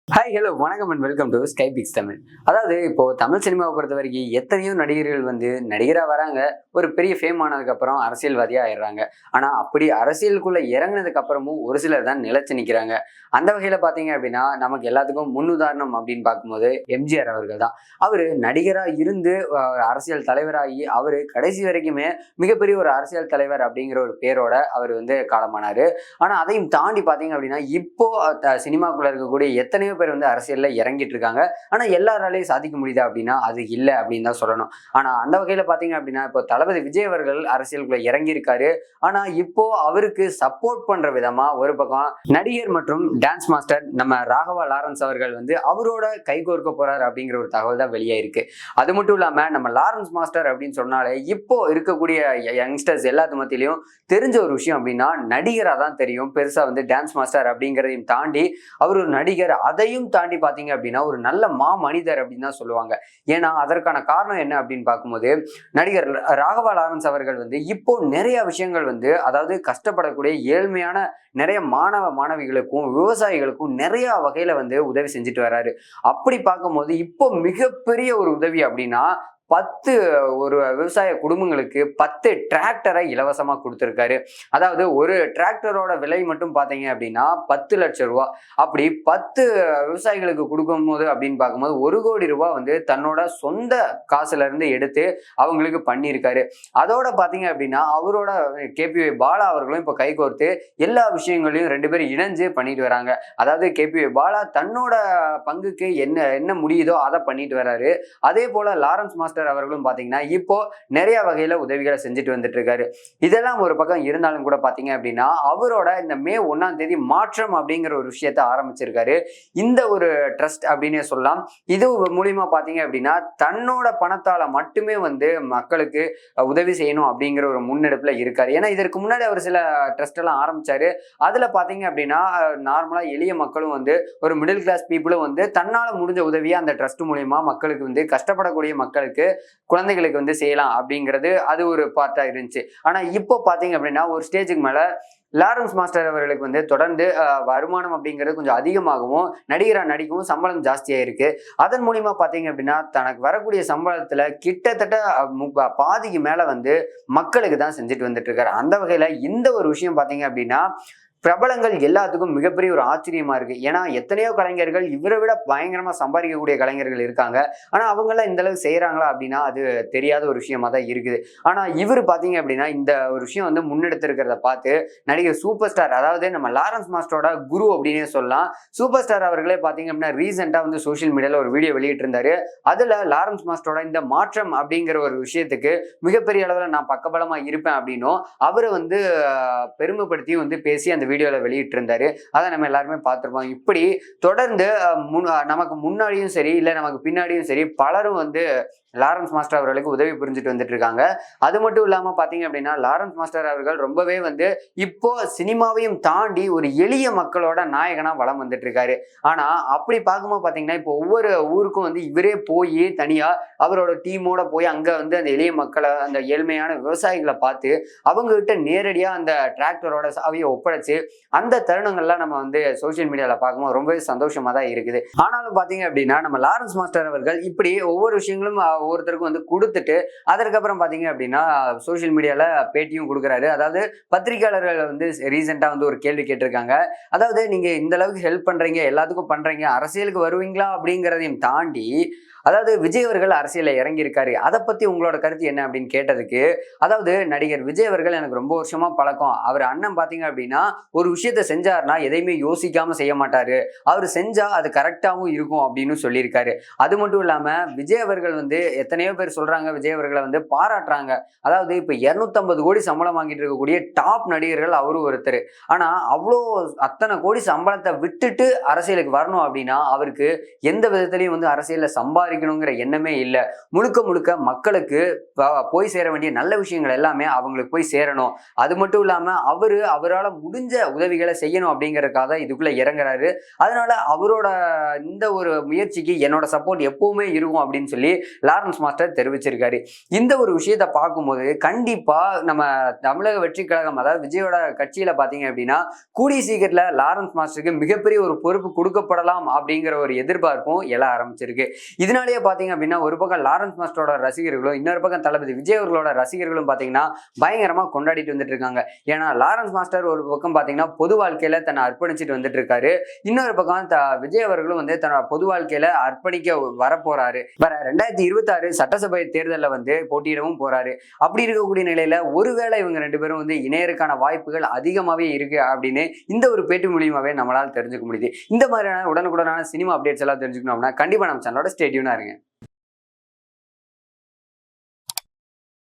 Hi hello வணக்கம் and welcome to Sky Pix Tamil. அதாவது இப்போ தமிழ் சினிமாவை பொறுத்த வரைக்கும் எத்தனையோ நடிகர்கள் நடிகராக வராங்க, ஒரு பெரிய ஃபேம் ஆனதுக்கு அப்புறம் அரசியல்வாதியா ஆயிடுறாங்க. ஆனா அப்படி அரசியலுக்குள்ள இறங்குனதுக்கு அப்புறமும் ஒரு சிலர் தான் நிலைச்சு நிக்கிறாங்க. அந்த வகையில பாத்தீங்க அப்படின்னா நமக்கு எல்லாத்துக்கும் முன்னுதாரணம் அப்படின்னு பார்க்கும்போது எம்ஜிஆர் அவர்கள் தான். அவரு நடிகரா இருந்து அரசியல் தலைவராகி அவரு கடைசி வரைக்குமே மிகப்பெரிய ஒரு அரசியல் தலைவர் அப்படிங்கிற ஒரு பேரோட அவர் காலமானாரு. ஆனா அதையும் தாண்டி பாத்தீங்க அப்படின்னா இப்போ சினிமாக்குள்ள இருக்கக்கூடிய எத்தனையோ பேர் அரசியல்ல இறங்கிட்டு இருக்காங்க. ஆனா எல்லாராலையும் சாதிக்க முடியுதா அப்படின்னா அது இல்ல அப்படின்னு தான் சொல்லணும். ஆனா அந்த வகையில பாத்தீங்க அப்படின்னா இப்போ தளபதி விஜய் அவர்கள் அரசியலுக்குள்ள இறங்கி இருக்காரு. ஆனா இப்போ அவருக்கு சப்போர்ட் பண்ற விதமா ஒரு பக்கம் நடிகர் மற்றும் டான்ஸ் மாஸ்டர் நம்ம ராகவா லாரன்ஸ் அவர்கள் அவரோட கைகோர்க்க போறாரு அப்படிங்கிற ஒரு தகவல் தான் வெளியாயிருக்கு. அது மட்டும் இல்லாம நம்ம லாரன்ஸ் மாஸ்டர் அப்படின்னு சொன்னாலே இப்போ இருக்கக்கூடிய யங்ஸ்டர்ஸ் எல்லாத்து மத்தியிலையும் தெரிஞ்ச ஒரு விஷயம் அப்படின்னா நடிகரா தான் தெரியும். பெருசா டான்ஸ் மாஸ்டர் அப்படிங்கிறதையும் தாண்டி அவர் ஒரு நடிகர், அதையும் தாண்டி பாத்தீங்க அப்படின்னா ஒரு நல்ல மனிதர் அப்படின்னு தான் சொல்லுவாங்க. ஏன்னா அதற்கான காரணம் என்ன அப்படின்னு பார்க்கும்போது நடிகர் ராகவா லாரன்ஸ் அவர்கள் இப்போ நிறைய விஷயங்கள் அதாவது கஷ்டப்படக்கூடிய ஏழ்மையான நிறைய மாணவ மாணவிகளுக்கும் விவசாயிகளுக்கும் நிறைய வகையில உதவி செஞ்சுட்டு வர்றாரு. அப்படி பார்க்கும்போது இப்போ மிகப்பெரிய ஒரு உதவி அப்படின்னா 10 ஒரு விவசாய குடும்பங்களுக்கு 10 டிராக்டரை இலவசமா கொடுத்திருக்காரு. அதாவது ஒரு டிராக்டரோட விலை மட்டும் பாத்தீங்க அப்படின்னா 10 லட்சம் ரூபாய். அப்படி 10 விவசாயிகளுக்கு கொடுக்கும் போது அப்படின்னு பார்க்கும்போது 1 கோடி ரூபாய் தன்னோட சொந்த காசுல இருந்து எடுத்து அவங்களுக்கு பண்ணியிருக்காரு. அதோட பாத்தீங்க அப்படின்னா அவரோட கேபிஒய் பாலா அவர்களும் இப்ப கைகோர்த்து எல்லா விஷயங்களையும் 2 பேரும் இணைஞ்சு பண்ணிட்டு வராங்க. அதாவது கேபிஒய் பாலா தன்னோட பங்குக்கு என்ன என்ன முடியுதோ அதை பண்ணிட்டு வர்றாரு. அதே போல லாரன்ஸ் மாஸ்டர் அவர்களும் பாத்தீங்கன்னா இப்போ நிறைய வகையில உதவிகளை செஞ்சுட்டு வந்துட்டு இருக்காரு. இதெல்லாம் ஒரு பக்கம் இருந்தாலும் கூட பாத்தீங்க அப்படின்னா அவரோட இந்த மே 1ஆம் தேதி மாற்றம் அப்படிங்கிற ஒரு விஷயத்தை ஆரம்பிச்சிருக்காரு. இந்த ஒரு ட்ரஸ்ட் அப்படின்னே சொல்லலாம். இது மூலியமா பாத்தீங்க அப்படின்னா தன்னோட பணத்தால மட்டுமே மக்களுக்கு உதவி செய்யணும் அப்படிங்கிற ஒரு முன்னெடுப்புல இருக்காரு. ஏன்னா இதற்கு முன்னாடி அவர் சில ட்ரஸ்ட் எல்லாம் ஆரம்பிச்சாரு. அதுல பாத்தீங்க அப்படின்னா நார்மலா எளிய மக்களும் ஒரு மிடில் கிளாஸ் பீப்புளும் தன்னால முடிஞ்ச உதவியை அந்த ட்ரஸ்ட் மூலியமா மக்களுக்கு கஷ்டப்படக்கூடிய மக்களுக்கு குழந்தைகளுக்கு செய்யலாம் அப்படிங்கிறது அது ஒரு பார்ட்டா இருந்துச்சு. ஆனா இப்போ பாத்தீங்க அப்படின்னா ஒரு ஸ்டேஜுக்கு மேல லாரன்ஸ் மாஸ்டர் அவர்களுக்கு தொடர்ந்து வருமானம் அப்படிங்கிறது கொஞ்சம் அதிகமாகவும் நடிகரா நடிக்கவும் சம்பளம் ஜாஸ்தியா இருக்கு. அதன் மூலியமா பாத்தீங்க அப்படின்னா தனக்கு வரக்கூடிய சம்பளத்துல கிட்டத்தட்ட பாதிக்கு மேல மக்களுக்கு தான் செஞ்சுட்டு வந்துட்டு இருக்காரு. அந்த வகையில இந்த ஒரு விஷயம் பாத்தீங்க அப்படின்னா பிரபலங்கள் எல்லாத்துக்கும் மிகப்பெரிய ஒரு ஆச்சரியமா இருக்கு. ஏன்னா எத்தனையோ கலைஞர்கள் இவரை விட பயங்கரமா சம்பாதிக்கக்கூடிய கலைஞர்கள் இருக்காங்க. ஆனா அவங்க எல்லாம் இந்த அளவுக்கு செய்யறாங்களா அப்படின்னா அது தெரியாத ஒரு விஷயமா தான் இருக்குது. ஆனா இவர் பாத்தீங்க அப்படின்னா இந்த ஒரு விஷயம் முன்னெடுத்து இருக்கிறத பார்த்து நடிகர் சூப்பர் ஸ்டார், அதாவது நம்ம லாரன்ஸ் மாஸ்டரோட குரு அப்படின்னே சொல்லலாம், சூப்பர் ஸ்டார் அவர்களே பாத்தீங்க அப்படின்னா ரீசெண்டா சோசியல் மீடியால ஒரு வீடியோ வெளியிட்டு இருந்தாரு. அதுல லாரன்ஸ் மாஸ்டரோட இந்த மாற்றம் அப்படிங்கிற ஒரு விஷயத்துக்கு மிகப்பெரிய அளவுல நான் பக்கபலமா இருப்பேன் அப்படின்னும் அவரை பெருமைப்படுத்தியும் பேசி அந்த வீடியோல வெளியிட்டு இருந்தாரு. அதை நம்ம எல்லாருமே பார்த்திருப்போம். இப்படி தொடர்ந்து நமக்கு முன்னாடியும் சரி இல்ல நமக்கு பின்னாடியும் சரி பலரும் லாரன்ஸ் மாஸ்டர் அவர்களுக்கு உதவி புரிஞ்சுட்டு வந்துட்டு இருக்காங்க. அது மட்டும் இல்லாம பாத்தீங்க அப்படின்னா லாரன்ஸ் மாஸ்டர் அவர்கள் ரொம்பவே இப்போ சினிமாவையும் தாண்டி ஒரு எளிய மக்களோட நாயகனா வலம் வந்துட்டு இருக்காரு. ஆனா அப்படி பார்க்கும்போது பாத்தீங்கன்னா இப்போ ஒவ்வொரு ஊருக்கும் இவரே போய் தனியா அவரோட டீமோட போய் அங்க அந்த எளிய மக்களை அந்த ஏழ்மையான விவசாயிகளை பார்த்து அவங்க கிட்ட நேரடியா அந்த டிராக்டரோட சாவியை ஒப்படைச்சு அந்த தருணங்கள்லாம் நம்ம சோசியல் மீடியால பார்க்கும்போது ரொம்பவே சந்தோஷமா தான் இருக்குது. ஆனாலும் பாத்தீங்க அப்படின்னா நம்ம லாரன்ஸ் மாஸ்டர் அவர்கள் இப்படி ஒவ்வொரு விஷயங்களும் ஒவ்வொருத்தருக்கும் கொடுத்துட்டு அதற்கப்புறம் பாத்தீங்க அப்படின்னா சோசியல் மீடியால பேட்டியும் கொடுக்குறாரு. அதாவது பத்திரிகையாளர்கள் ரீசெண்டா ஒரு கேள்வி கேட்டிருக்காங்க. அதாவது நீங்க இந்த அளவுக்கு ஹெல்ப் பண்றீங்க, எல்லாத்துக்கும் பண்றீங்க, அரசியலுக்கு வருவீங்களா அப்படிங்கிறதையும் தாண்டி அதாவது விஜய் அவர்கள் அரசியல இறங்கி இருக்காரு, அதை பத்தி உங்களோட கருத்து என்ன அப்படின்னு கேட்டதுக்கு, அதாவது நடிகர் விஜய் அவர்கள் எனக்கு ரொம்ப வருஷமா பழக்கம், அவர் அண்ணன் பாத்தீங்க அப்படின்னா ஒரு விஷயத்த செஞ்சாருன்னா எதையுமே யோசிக்காம செய்ய மாட்டாரு, அவர் செஞ்சா அது கரெக்டாவும் இருக்கும் அப்படின்னு சொல்லியிருக்காரு. அது மட்டும் இல்லாம விஜய் அவர்கள் எத்தனையோ பேர் சொல்றாங்க விஜய் அவர்களை பாராட்டுறாங்க. அதாவது இப்ப 250 கோடி சம்பளம் வாங்கிட்டு இருக்கக்கூடிய டாப் நடிகர்கள் அவரும் ஒருத்தர். ஆனா அவ்வளோ அத்தனை கோடி சம்பளத்தை விட்டுட்டு அரசியலுக்கு வரணும் அப்படின்னா அவருக்கு எந்த விதத்திலையும் அரசியல்ல சம்பாதிக்கணுங்கிற எண்ணமே இல்லை. முழுக்க முழுக்க மக்களுக்கு போய் சேர வேண்டிய நல்ல விஷயங்கள் எல்லாமே அவங்களுக்கு போய் சேரணும். அது மட்டும் இல்லாம அவரால் முடிஞ்ச உதவிகளை செய்யணும் அப்படிங்கறதுக்காக இதுக்குள்ள இறங்குறாரு. அதனால அவரோட இந்த ஒரு முயற்சிக்கு என்னோட சப்போர்ட் எப்பவுமே இருக்கும் அப்படின்னு சொல்லி லாரன்ஸ் மாஸ்டர் தெரிவிச்சிருக்காரு. இந்த ஒரு விஷயத்த பார்க்கும்போது கண்டிப்பா நம்ம தமிழக வெற்றி கழகம், அதாவது விஜயோட கட்சியில பாத்தீங்க அப்படின்னா கூடிய சீக்கிரத்துல லாரன்ஸ் மாஸ்டருக்கு மிகப்பெரிய ஒரு பொறுப்பு கொடுக்கப்படலாம் அப்படிங்கிற ஒரு எதிர்பார்ப்பும் எழ ஆரம்பிச்சிருக்கு. இதனாலேயே பாத்தீங்க அப்படின்னா ஒரு பக்கம் லாரன்ஸ் மாஸ்டரோட ரசிகர்களும், இன்னொரு பக்கம் தளபதி விஜய் அவர்களோட ரசிகர்களும் பாத்தீங்கன்னா பயங்கரமா கொண்டாடிட்டு வந்துட்டு இருக்காங்க. ஏன்னா லாரன்ஸ் மாஸ்டர் ஒரு பக்கம் பாத்தீங்கன்னா பொது வாழ்க்கையில தன்னை அர்ப்பணிச்சுட்டு வந்துட்டு இருக்காரு. இன்னொரு பக்கம் விஜய் அவர்களும் வந்து தன்னோட பொது வாழ்க்கையில அர்ப்பணிக்க வரப்போறாரு. வர 2026 சட்டசபை தேர்தலில் வந்து போட்டியிடவும் போறாரு. அப்படி இருக்கக்கூடிய நிலையில ஒருவேளை இவங்க 2 பேரும் வந்து இணையறதுக்கான வாய்ப்புகள் அதிகமாவே இருக்கு அப்படின்னு இந்த ஒரு பேட்டி மூலியமாவே நம்மளால தெரிஞ்சுக்க முடியுது. இந்த மாதிரியான உடனுக்குடனான சினிமா அப்டேட்ஸ் எல்லாம் தெரிஞ்சுக்கணும் அப்படின்னா கண்டிப்பா நம்ம சேனலோட ஸ்டே டியூனா இருங்க.